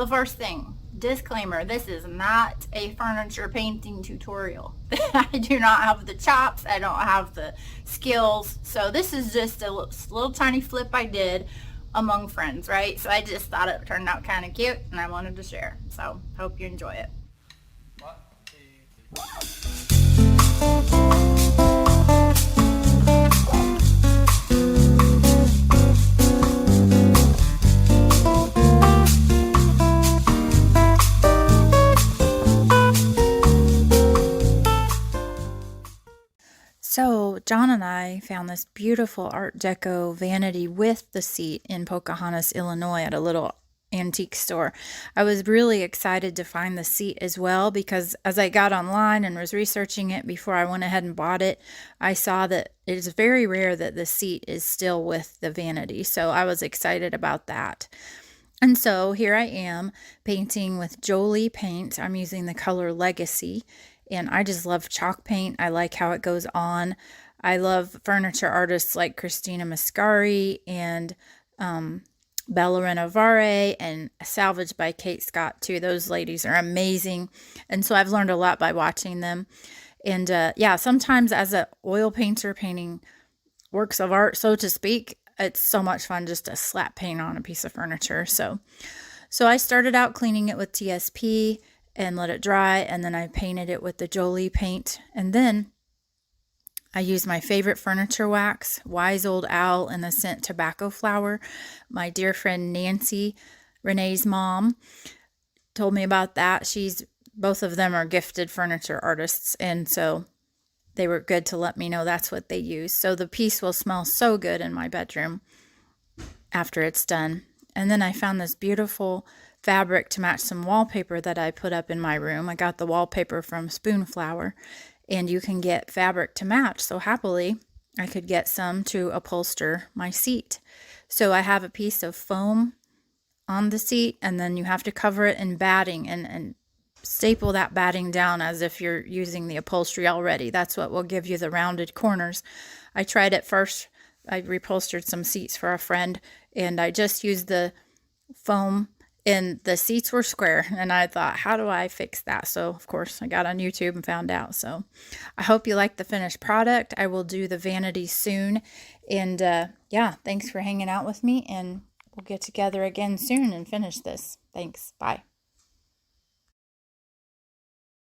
the first thing, disclaimer, this is not a furniture painting tutorial. I do not have the chops, I don't have the skills, so this is just a little tiny flip I did among friends, right? So I just thought it turned out kind of cute and I wanted to share, so hope you enjoy it. One, two, three. So John and I found this beautiful Art Deco vanity with the seat in Pocahontas, Illinois at a little antique store. I was really excited to find the seat as well because as I got online and was researching it before I went ahead and bought it, I saw that it is very rare that the seat is still with the vanity. So I was excited about that. And so here I am painting with Jolie paint. I'm using the color Legacy. And I just love chalk paint. I like how it goes on. I love furniture artists like Christina Mascari and Bella Renovare and Salvage by Kate Scott too. Those ladies are amazing. And so I've learned a lot by watching them. And yeah, sometimes as an oil painter painting works of art, so to speak, it's so much fun just to slap paint on a piece of furniture. So I started out cleaning it with TSP and let it dry, and then I painted it with the Jolie paint, and then I used my favorite furniture wax, Wise Old Owl, and the scent Tobacco Flower. My dear friend Nancy, Renee's mom, told me about that. Both of them are gifted furniture artists, and so they were good to let me know that's what they use. So the piece will smell so good in my bedroom after it's done. And then I found this beautiful fabric to match some wallpaper that I put up in my room. I got the wallpaper from Spoonflower, and you can get fabric to match. So happily, I could get some to upholster my seat. So I have a piece of foam on the seat, and then you have to cover it in batting and staple that batting down as if you're using the upholstery already. That's what will give you the rounded corners. I tried it first. I reupholstered some seats for a friend, and I just used the foam, and the seats were square, and I thought, how do I fix that? So of course I got on YouTube and found out. So I hope you like the finished product. I will do the vanity soon, and yeah, thanks for hanging out with me, and we'll get together again soon and finish this. Thanks. Bye.